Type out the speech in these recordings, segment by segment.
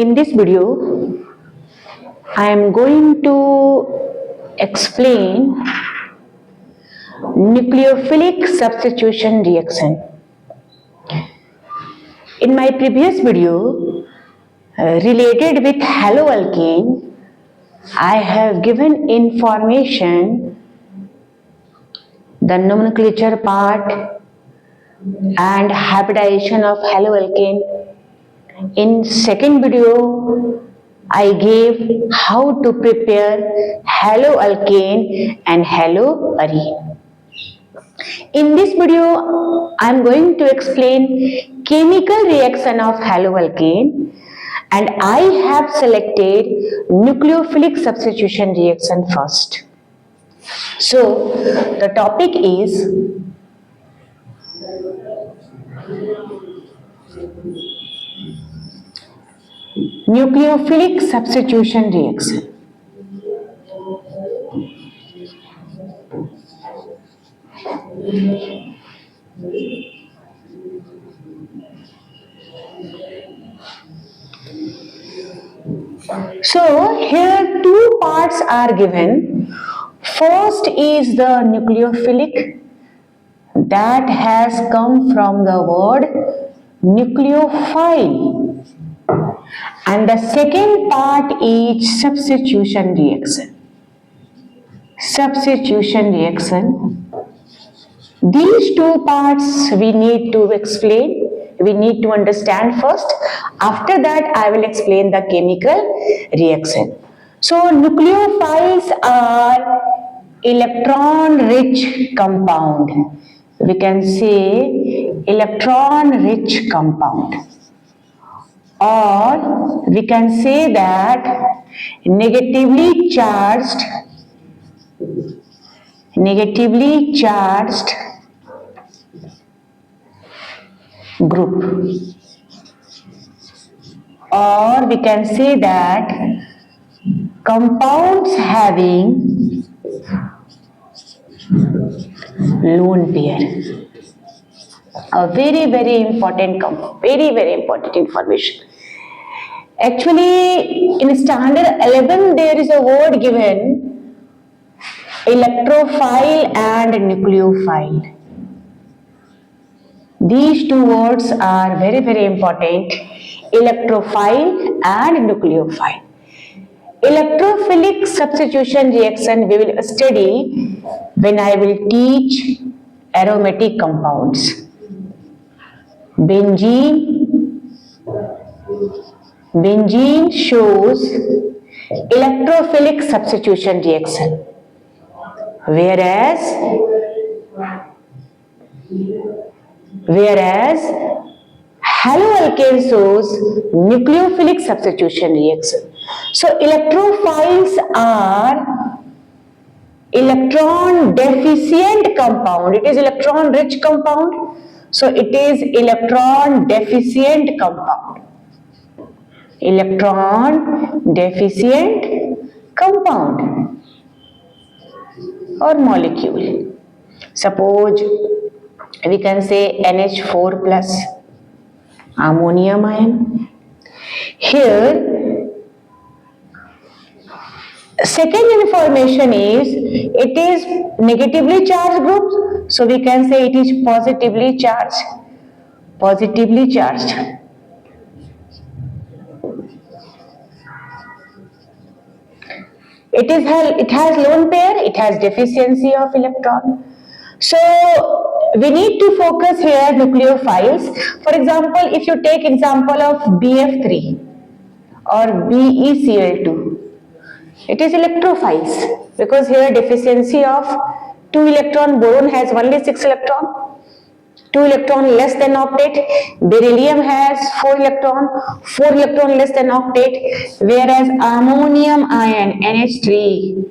In this video, I am going to explain nucleophilic substitution reaction. In my previous video, related with haloalkane, I have given information, the nomenclature part and hybridization of haloalkane. In second video, I gave how to prepare haloalkane and haloarene. In this video, I am going to explain chemical reaction of haloalkane, and I have selected nucleophilic substitution reaction first. So, the topic is nucleophilic substitution reaction. So here two parts are given. First is the nucleophilic, that has come from the word nucleophile, and the second part is substitution reaction. Substitution reaction. These two parts we need to explain. We need to understand first. After that, I will explain the chemical reaction. So, nucleophiles are electron-rich compound. We can say electron-rich compound. Or we can say that negatively charged group, or we can say that compounds having lone pair. A very important compound, very important information. Actually, in standard 11 there is a word given, electrophile and nucleophile. These two words are very important, electrophile and nucleophile. Electrophilic substitution reaction we will study when I will teach aromatic compounds. Benzene shows electrophilic substitution reaction, whereas haloalkane shows nucleophilic substitution reaction. So electrophiles are electron deficient compound. It is electron rich compound, so it is electron deficient compound. Electron deficient compound or molecule. Suppose we can say NH4 plus ammonium ion. Here, second information is it is negatively charged group, so we can say it is positively charged. Positively charged. It has lone pair, it has deficiency of electron. So we need to focus here nucleophiles. For example, if you take example of BF3 or BeCl2, it is electrophiles because here deficiency of 2 electron, boron has only 6 electron. 2 electron less than octet, beryllium has 4 electron less than octet, whereas ammonium ion NH3,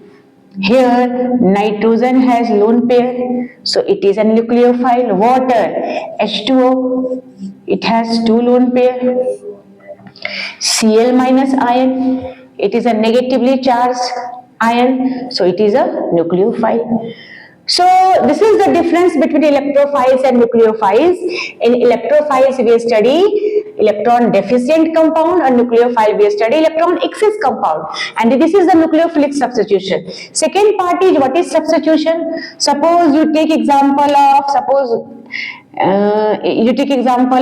here nitrogen has lone pair, so it is a nucleophile. Water H2O, it has 2 lone pair. Cl minus ion, it is a negatively charged ion, so it is a nucleophile. So this is the difference between electrophiles and nucleophiles. In electrophiles we study electron deficient compound, or nucleophile will study electron excess compound, and this is the nucleophilic substitution. Second part is what is substitution. Suppose you take example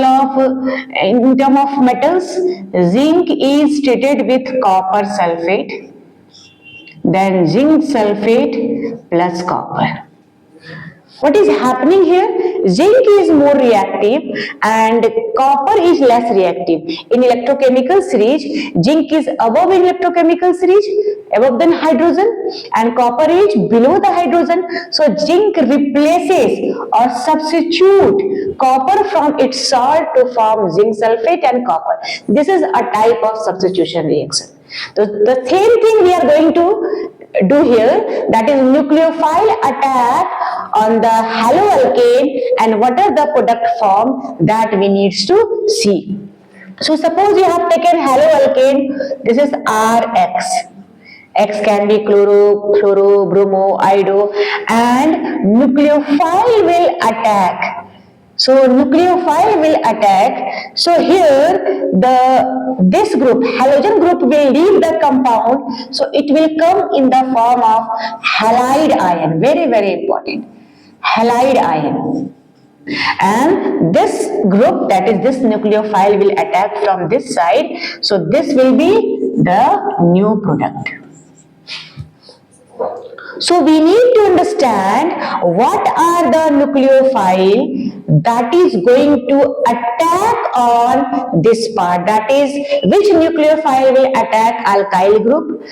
of in term of metals, zinc is treated with copper sulfate, then zinc sulfate plus copper. What is happening here? Zinc is more reactive and copper is less reactive. In electrochemical series, zinc is above in electrochemical series, above than hydrogen, and copper is below the hydrogen. So zinc replaces or substitute copper from its salt to form zinc sulfate and copper. This is a type of substitution reaction. So the same thing we are going to do here, that is nucleophile attack on the haloalkane, and what are the product form that we need to see. So suppose you have taken haloalkane, this is RX. X can be chloro, fluoro, bromo, iodo, and nucleophile will attack. So nucleophile will attack. So here this group, halogen group, will leave the compound. So it will come in the form of halide ion. Very, very important. Halide ion. And this group, that is this nucleophile, will attack from this side. So this will be the new product. So we need to understand what are the nucleophile that is going to attack on this part, that is which nucleophile will attack alkyl group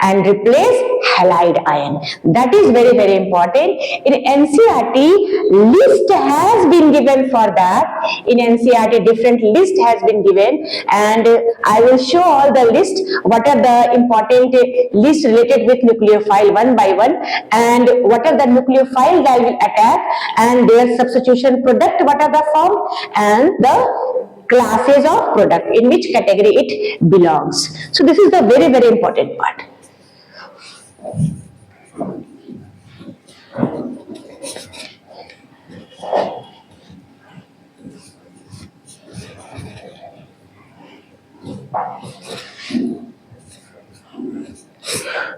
and replace halide ion. That is very, very important. In NCERT, list has been given for that. In NCERT, different list has been given, and I will show all the list, what are the important list related with nucleophile one by one, and what are the nucleophile that will attack, and their substitution product, what are the form, and the classes of product, in which category it belongs. So this is the very, very important part.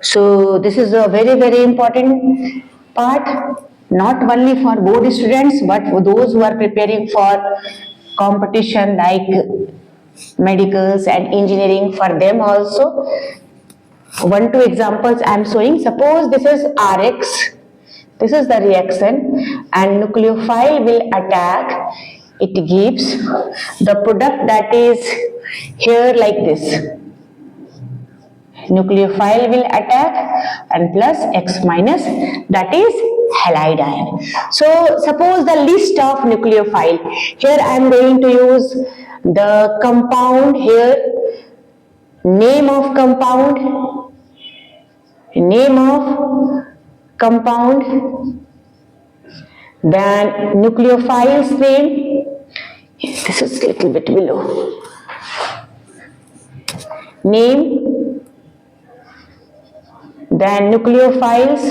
So this is a very, very important part, not only for board students but for those who are preparing for competition like medicals and engineering, for them also. 1-2 examples I am showing. Suppose this is RX, this is the reaction, and nucleophile will attack. It gives the product that is here like this. Nucleophile will attack and plus X minus, that is halide ion. So suppose the list of nucleophile. Here I am going to use the compound here, name of compound, then nucleophile's name. This is a little bit below. Name, then nucleophiles,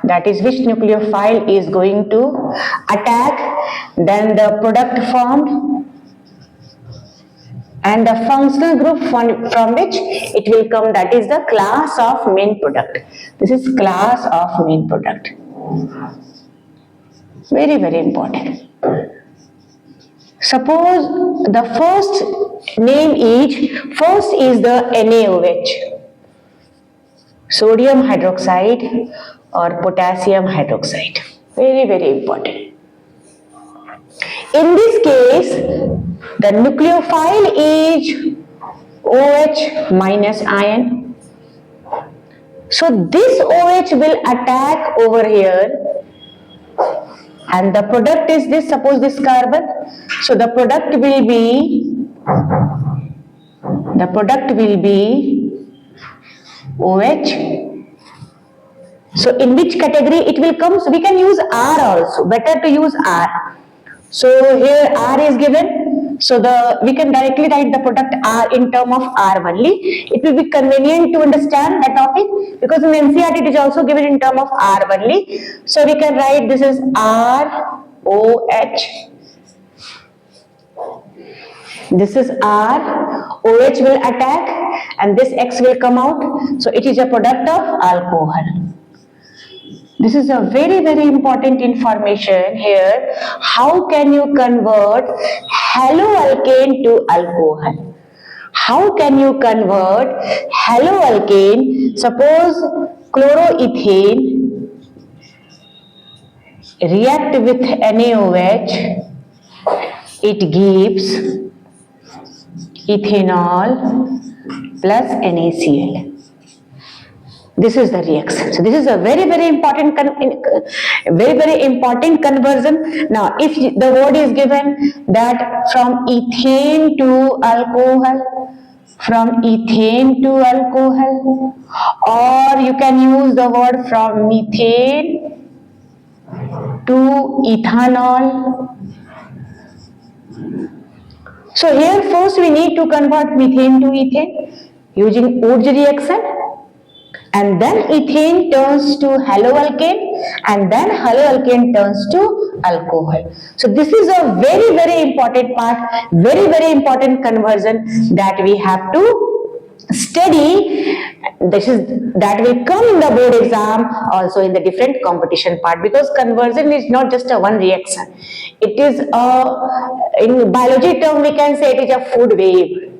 that is which nucleophile is going to attack, then the product formed, and the functional group from which it will come, that is the class of main product. This is class of main product. Very, very important. Suppose the first name is the NaOH, sodium hydroxide or potassium hydroxide. Very, very important. In this case, the nucleophile is OH minus ion. So this OH will attack over here, and the product is this, suppose this carbon. So the product will be OH. So in which category it will come? So we can use R also, better to use R. So here R is given, so we can directly write the product R in term of R only. It will be convenient to understand that topic, because in NCERT it is also given in term of R only. So we can write this is ROH This is R, OH will attack and this X will come out. So it is a product of alcohol. This is a very, very important information here. How can you convert haloalkane to alcohol? How can you convert haloalkane? Suppose chloroethane react with NaOH, it gives ethanol plus NaCl. This is the reaction. So this is a very, very important conversion. Now, if the word is given that from ethane to alcohol, or you can use the word from methane to ethanol. So here first we need to convert methane to ethane using Wurtz reaction, and then ethane turns to haloalkane, and then haloalkane turns to alcohol. So this is a very, very important part, very, very important conversion that we have to study. This is that will come in the board exam, also in the different competition part, because conversion is not just a one reaction. It is a, in biology term we can say it is a food wave.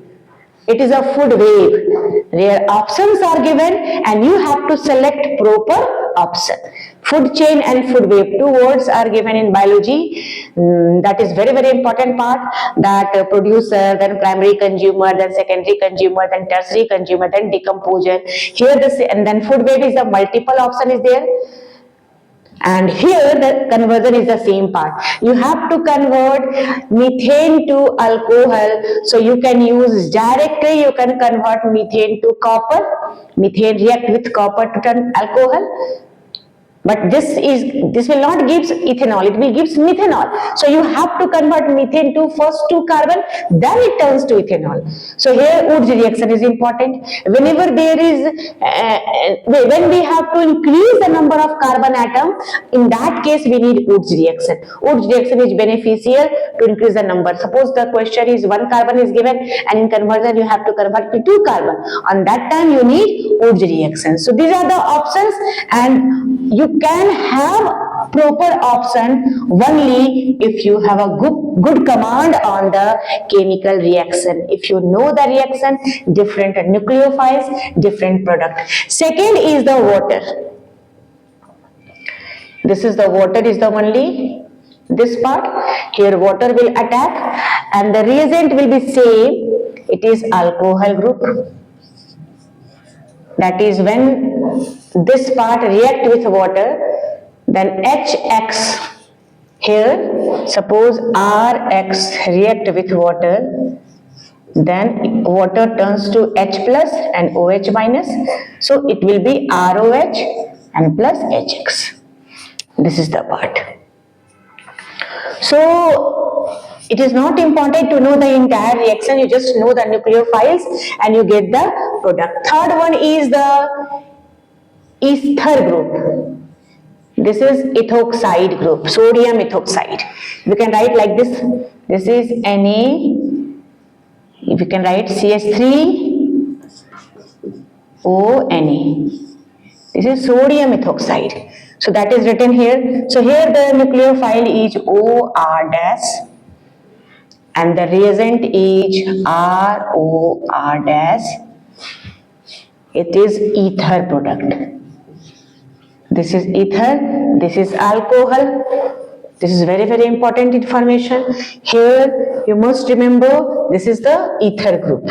It is a food wave where options are given and you have to select proper option. Food chain and food wave, two words are given in biology. That is very, very important part, that producer, then primary consumer, then secondary consumer, then tertiary consumer, then decomposer. Here and then food wave is a multiple option is there. And here the conversion is the same part. You have to convert methane to alcohol. So you can use directly, you can convert methane to copper. Methane react with copper to turn alcohol. But this will not give ethanol, it will give methanol. So you have to convert methane to first two carbon, then it turns to ethanol. So here Wurtz reaction is important. Whenever there is, when we have to increase the number of carbon atom, in that case we need Wurtz reaction. Wurtz reaction is beneficial to increase the number. Suppose the question is one carbon is given and in conversion you have to convert to two carbon. On that time you need Wurtz reaction. So these are the options, and you can have proper option only if you have a good command on the chemical reaction. If you know the reaction, different nucleophiles, different product. Second is the water. This is the water is the only this part. Here water will attack and the reagent will be same. It is alcohol group. That is when this part react with water, then HX, here suppose RX react with water, then water turns to H plus and OH minus, so it will be ROH and plus HX. This is the part. So it is not important to know the entire reaction, you just know the nucleophiles and you get the product. Third one is the ether group. This is ethoxide group, sodium ethoxide. We can write like this. This is Na. We can write CH3ONa. This is sodium ethoxide. So that is written here. So here the nucleophile is OR dash and the reagent is ROR dash. It is ether product. This is ether, this is alcohol. This is very, very important information. Here you must remember this is the ether group.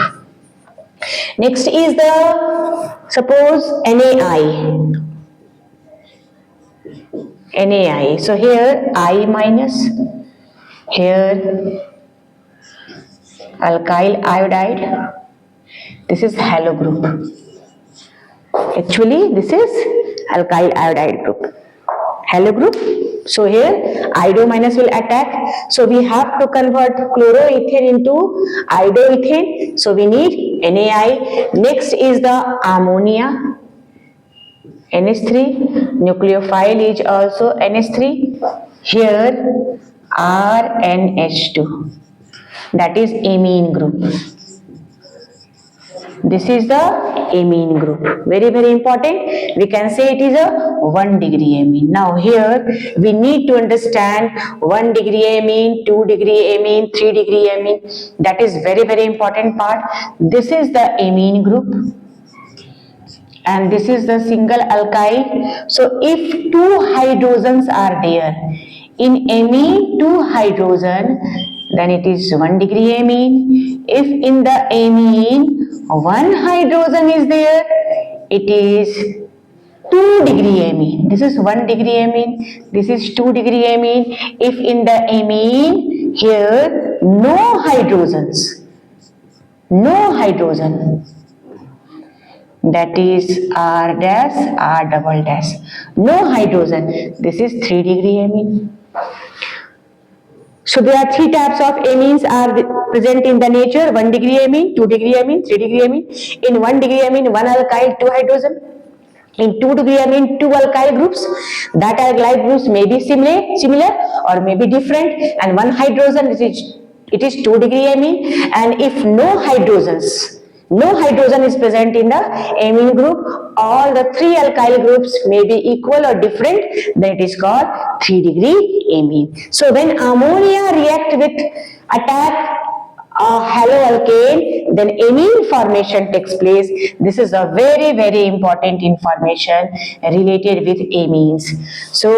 Next is the, suppose NaI. NaI. So here I minus, here alkyl iodide. This is halo group. Actually this is alkyl iodide group, halo group. So here iodo minus will attack. So we have to convert chloroethane into iodoethane. So we need NaI. Next is the ammonia. NH3. Nucleophile is also NH3. Here RNH2. that is amine group. This is the amine group. Very, very important. We can say it is a 1 degree amine. Now here we need to understand 1 degree amine, 2 degree amine, 3 degree amine. That is very, very important part. This is the amine group. And this is the single alkyl. So if 2 hydrogens are there in amine, 2 hydrogen, then it is 1 degree amine. If in the amine 1 hydrogen is there, it is 2 degree amine. This is 1 degree amine. This is 2 degree amine. If in the amine here no hydrogens, no hydrogen, that is R dash, R double dash, no hydrogen, this is 3 degree amine. So there are 3 types of amines are present in the nature: 1 degree amine, 2 degree amine, 3 degree amine. In 1 degree amine, 1 alkyl, 2 hydrogen. In 2 degree amine, 2 alkyl groups. That alkyl groups may be similar or may be different, and 1 hydrogen, it is 2 degree amine. And if no hydrogen is present in the amine group, all the 3 alkyl groups may be equal or different, then it is called 3 degree amine. So when ammonia react with attack a haloalkane, then amine formation takes place. This is a very, very important information related with amines. So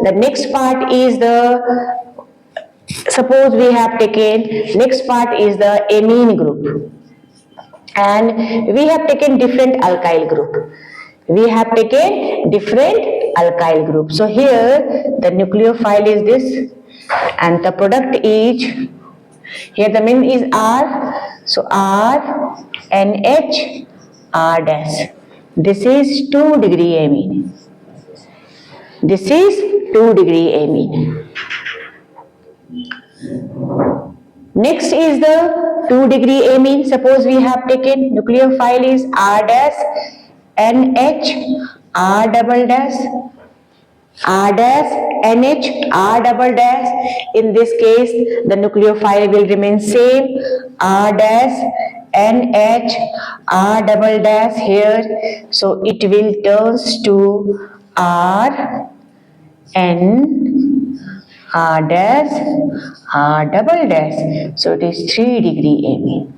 the next part is suppose we have taken, next part is the amine group. And we have taken different alkyl group. We have taken different alkyl group. So here the nucleophile is this, and the product is, here the main is R. So R, NH, R dash. This is 2 degree amine. This is 2 degree amine. Next is the 2 degree amine. Suppose we have taken nucleophile is R dash, NH, R double dash, R dash, NH, R double dash. In this case, the nucleophile will remain same, R dash, NH, R double dash here. So it will turns to R, N, R dash, R double dash. So it is 3 degree amine.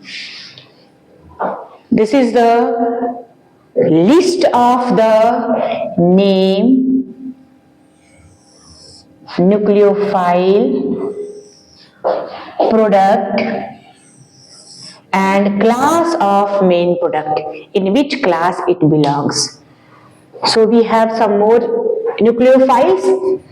This is the list of the name, nucleophile, product and class of main product, in which class it belongs. So we have some more nucleophiles.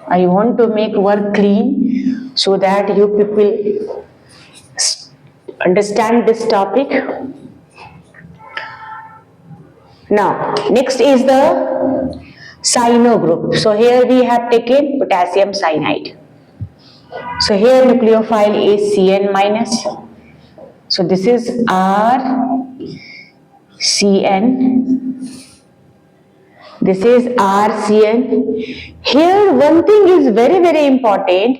I want to make work clean so that you people understand this topic. Now, next is the cyano group. So here we have taken potassium cyanide. So here nucleophile is Cn minus. So this is R, Cn. This is RCN. Here one thing is very, very important,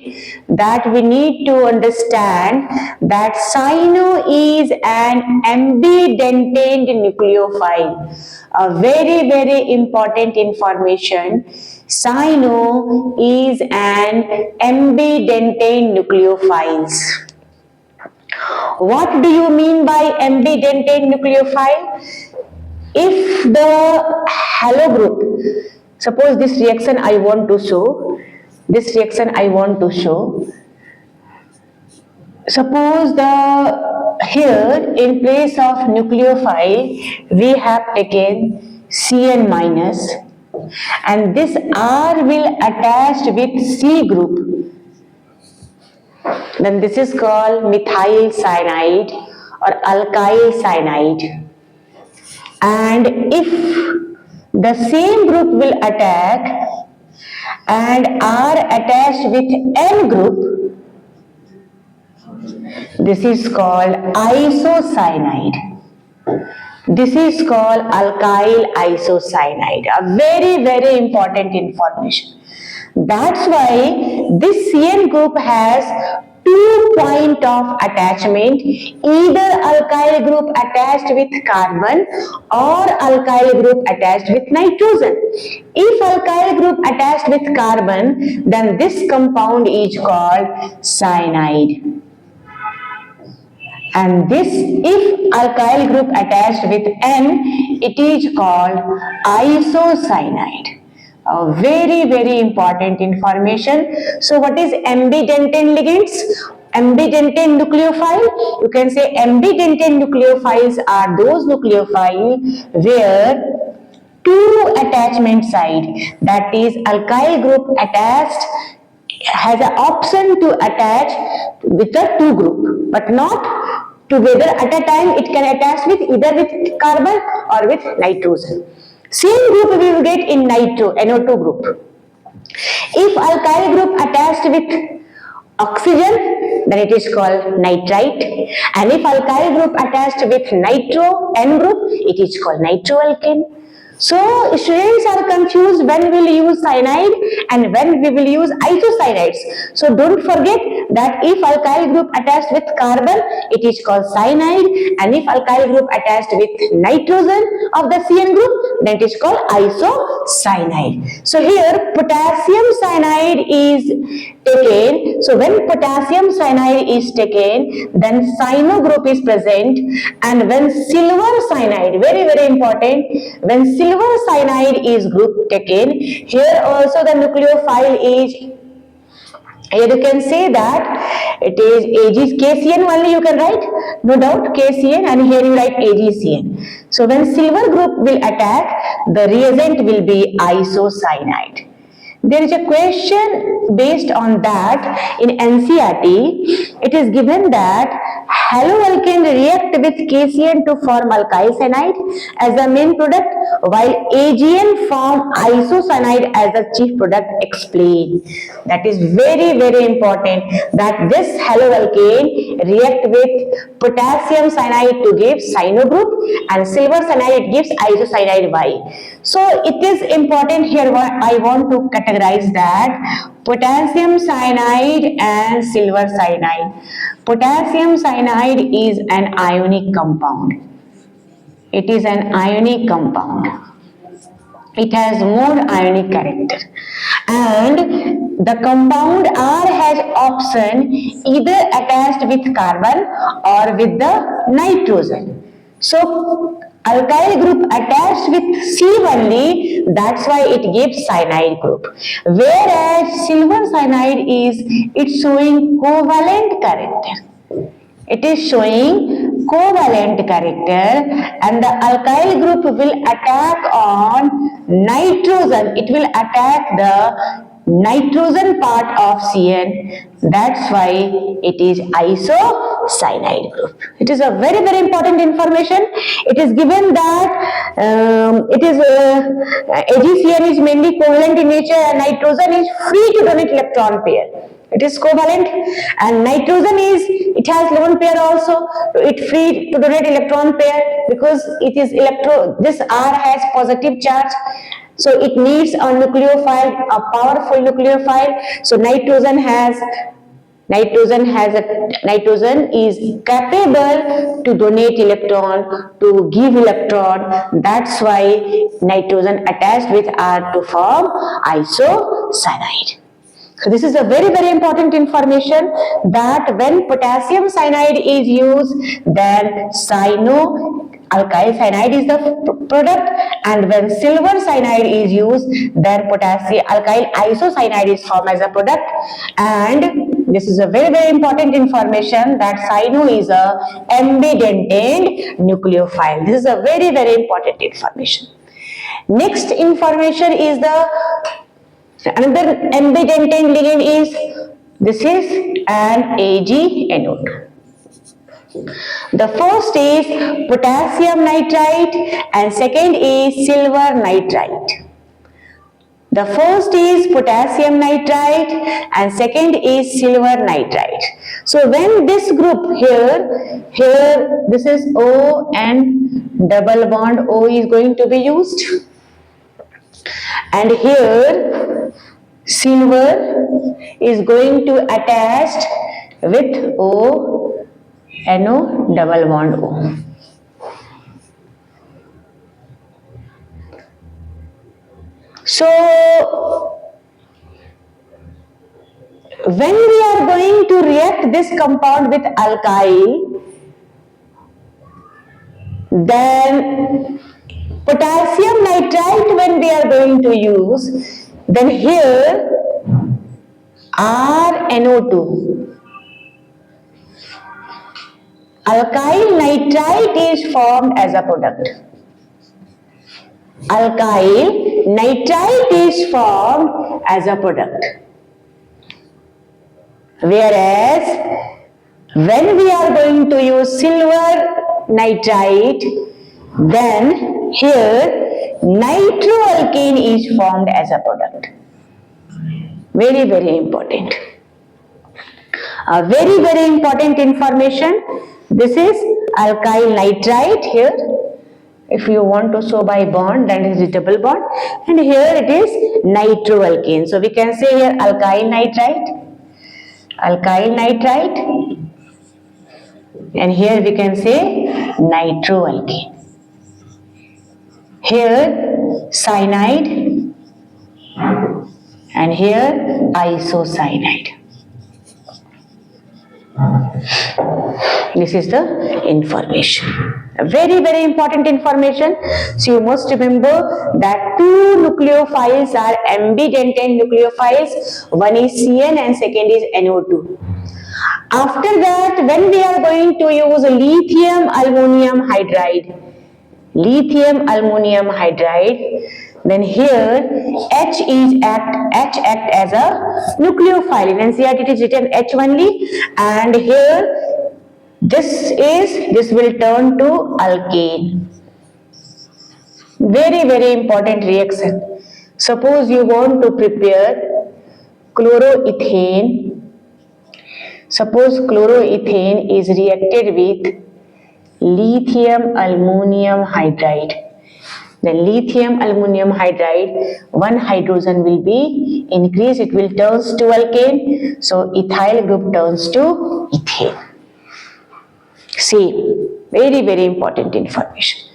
that we need to understand that cyano is an ambidentated nucleophile. A very, very important information. Cyano is an ambidentate nucleophiles. What do you mean by ambidentate nucleophile? If the halo group, suppose this reaction I want to show, suppose here in place of nucleophile we have taken Cn minus, and this R will attached with C group, then this is called methyl cyanide or alkyl cyanide. And if the same group will attack and are attached with N group, this is called isocyanide. This is called alkyl isocyanide. A very, very important information. That's why this CN group has 2 points of attachment, either alkyl group attached with carbon or alkyl group attached with nitrogen. If alkyl group attached with carbon, then this compound is called cyanide. And this, if alkyl group attached with N, it is called isocyanide. A very, very important information. So what is ambidentane ligands? Ambidentane nucleophile. You can say ambidentane nucleophiles are those nucleophiles where two attachment side, that is alkyl group attached, has an option to attach with the two group, but not together at a time. It can attach with either with carbon or with nitrogen. Same group we will get in nitro, NO2 group. If alkyl group attached with oxygen, then it is called nitrite, and if alkyl group attached with nitro, N group, it is called nitroalkane. So students are confused when we will use cyanide and when we will use isocyanides. So don't forget that if alkyl group attached with carbon, it is called cyanide, and if alkyl group attached with nitrogen of the CN group, then it is called isocyanide. So here potassium cyanide is taken. So when potassium cyanide is taken, then cyano group is present, and when silver cyanide, very, very important, when silver cyanide is group taken, here also the nucleophile is, here you can say that it is AgKCN only you can write, no doubt KCN, and here you write AgCN. So when silver group will attack, the reagent will be isocyanide. There is a question based on that in NCERT. It is given that haloalkane react with KCN to form alkyl cyanide as the main product, while AgN form isocyanide as the chief product. Explain. That is very, very important, that this haloalkane react with potassium cyanide to give cyano group, and silver cyanide gives isocyanide. Why? So it is important here. I want to categorize that potassium cyanide and silver cyanide. Potassium cyanide is an ionic compound. It is an ionic compound. It has more ionic character, and the compound R has option either attached with carbon or with the nitrogen. So alkyl group attached with C only, that's why it gives cyanide group. Whereas silver cyanide is, it's showing covalent character. It is showing covalent character, and the alkyl group will attack on nitrogen. It will attack the nitrogen part of CN. That's why it is isocyanide group. It is a very, very important information. It is given that AgCN is mainly covalent in nature, and nitrogen is free to donate electron pair. It is covalent, and nitrogen is, it has lone pair also. It free to donate electron pair because it is this R has positive charge. So it needs a nucleophile, a powerful nucleophile. So nitrogen is capable to donate electron, to give electron. That's why nitrogen attached with R to form isocyanide. So this is a very, very important information, that when potassium cyanide is used, then alkyl cyanide is the product, and when silver cyanide is used, then alkyl isocyanide is formed as a product. And this is a very, very important information, that cyano is a ambidentane nucleophile. This is a very, very important information. Next information is another ambidentane ligand is, this is an AgNO2. The first is potassium nitrite and second is silver nitrite. The first is potassium nitrite and second is silver nitrite. So when this group here this is O and double bond O is going to be used, and here silver is going to attach with O, NO double bond O. So when we are going to react this compound with alkyl, then potassium nitrite when we are going to use, then here RNO2. Alkyl nitrite is formed as a product. Alkyl nitrite is formed as a product. Whereas when we are going to use silver nitrite, then here nitroalkane is formed as a product. Very, very important. A very, very important information. This is alkyl nitrite here. If you want to show by bond, then it is double bond, and here it is nitroalkane. So we can say here alkyl nitrite, and here we can say nitroalkane. Here cyanide and here isocyanide. This is the information. Very, very important information. So you must remember that two nucleophiles are ambidextrous nucleophiles. One is CN and second is NO2. After that, when we are going to use lithium aluminum hydride, then here H act as a nucleophile. In NCERT it is written H only, and here this will turn to alkane. Very, very important reaction. Suppose you want to prepare chloroethane. Suppose chloroethane is reacted with lithium aluminum hydride. Then lithium aluminum hydride, one hydrogen will be increased, it will turns to alkane. So ethyl group turns to ethane. See, very, very important information.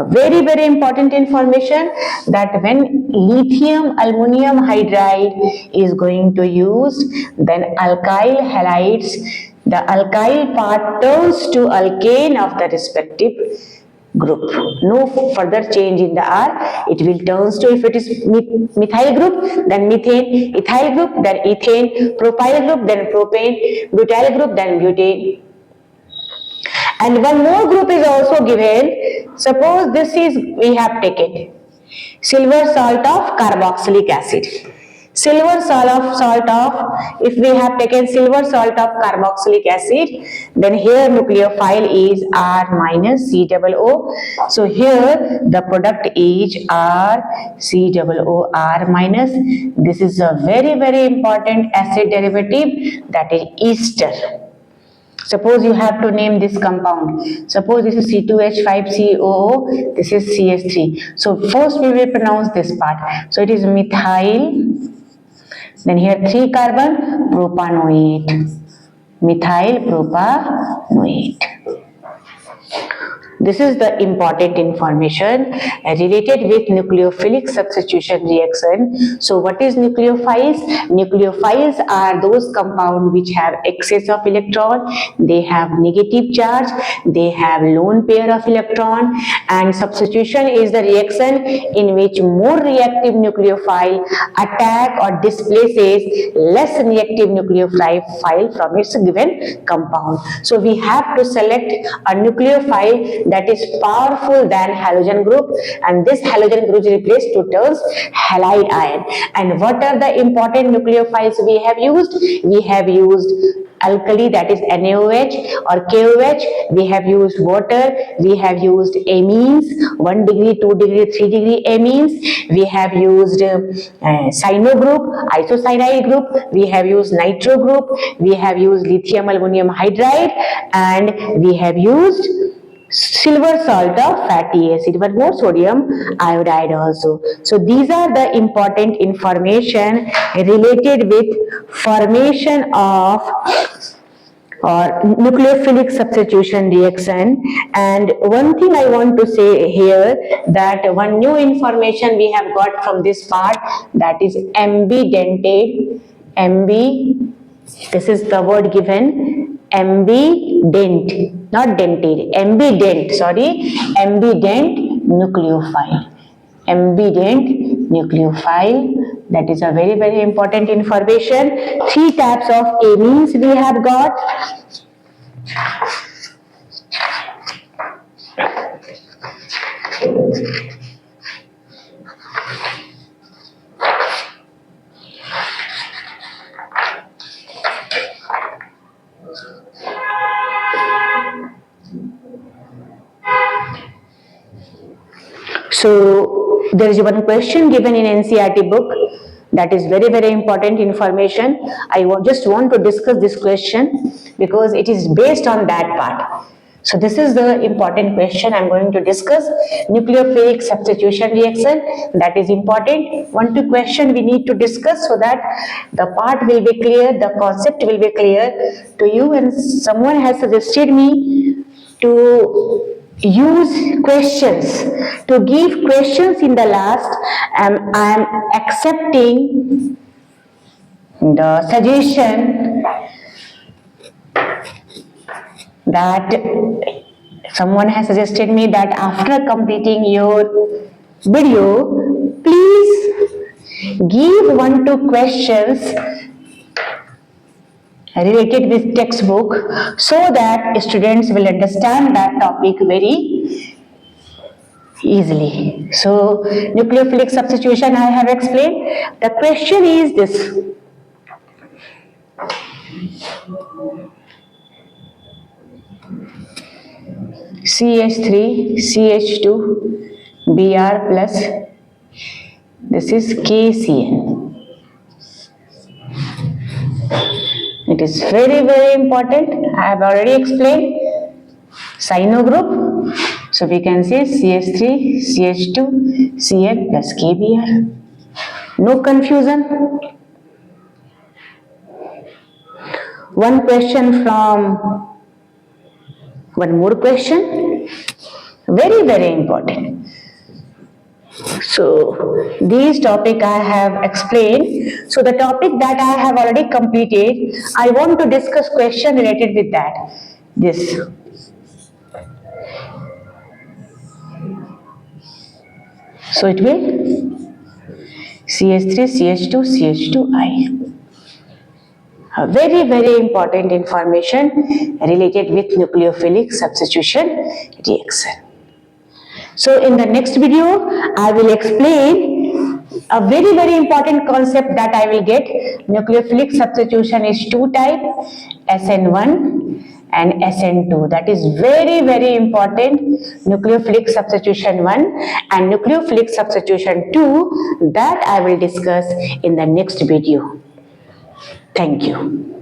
Very, very important information that when lithium aluminum hydride is going to use, then alkyl halides, the alkyl part turns to alkane of the respective group. No further change in the R. It will turns to, if it is methyl group, then methane, ethyl group, then ethane, propyl group, then propane, butyl group, then butane. And one more group is also given. Suppose this is, we have taken silver salt of carboxylic acid. Silver salt of, if we have taken silver salt of carboxylic acid, then here nucleophile is R minus COO. So here the product is RCOO, R minus. This is a very, very important acid derivative, that is ester. Suppose you have to name this compound. Suppose this is C2H5COO, this is CH3. So first we will pronounce this part. So it is methyl, then here 3 carbon, propanoate, methyl propanoate. This is the important information related with nucleophilic substitution reaction. So what is nucleophiles? Nucleophiles are those compounds which have excess of electron, they have negative charge, they have lone pair of electron, and substitution is the reaction in which more reactive nucleophile attack or displaces less reactive nucleophile from its given compound. So we have to select a nucleophile that is powerful than halogen group, and this halogen group is replaced to turns halide ion. And what are the important nucleophiles we have used? We have used alkali, that is NaOH or KOH. We have used water. We have used amines, 1 degree, 2 degree, 3 degree amines. We have used cyano group, isocyanide group. We have used nitro group. We have used lithium aluminum hydride, and we have used silver salt of fatty acid, one more sodium iodide also. So these are the important information related with formation of or nucleophilic substitution reaction. And one thing I want to say here, that one new information we have got from this part, that is ambidentate. This is the word given, ambident, not dentate, ambident, ambident nucleophile. Ambident nucleophile, that is a very, very important information. 3 types of amines we have got. So there is one question given in NCERT book, that is very, very important information. I just want to discuss this question because it is based on that part. So this is the important question I am going to discuss. Nucleophilic substitution reaction, that is important. 1-2 question we need to discuss so that the part will be clear, the concept will be clear to you. And someone has suggested me to use questions, to give questions in the last. I am accepting the suggestion that someone has suggested me that after completing your video, please give 1-2 questions related with textbook so that students will understand that topic very easily. So nucleophilic substitution I have explained. The question is this: CH3 CH2 Br plus, this is KCN. It is very, very important. I have already explained. Cyano group. So we can say CH3 CH2 Cl plus KBr. No confusion. One more question. Very, very important. So these topic I have explained. So the topic that I have already completed, I want to discuss question related with that. This. So it will CH3 CH2 CH2I. A very, very important information related with nucleophilic substitution reaction. So in the next video, I will explain a very, very important concept that I will get. Nucleophilic substitution is 2 types, SN1 and SN2. That is very, very important. Nucleophilic substitution 1 and nucleophilic substitution 2, that I will discuss in the next video. Thank you.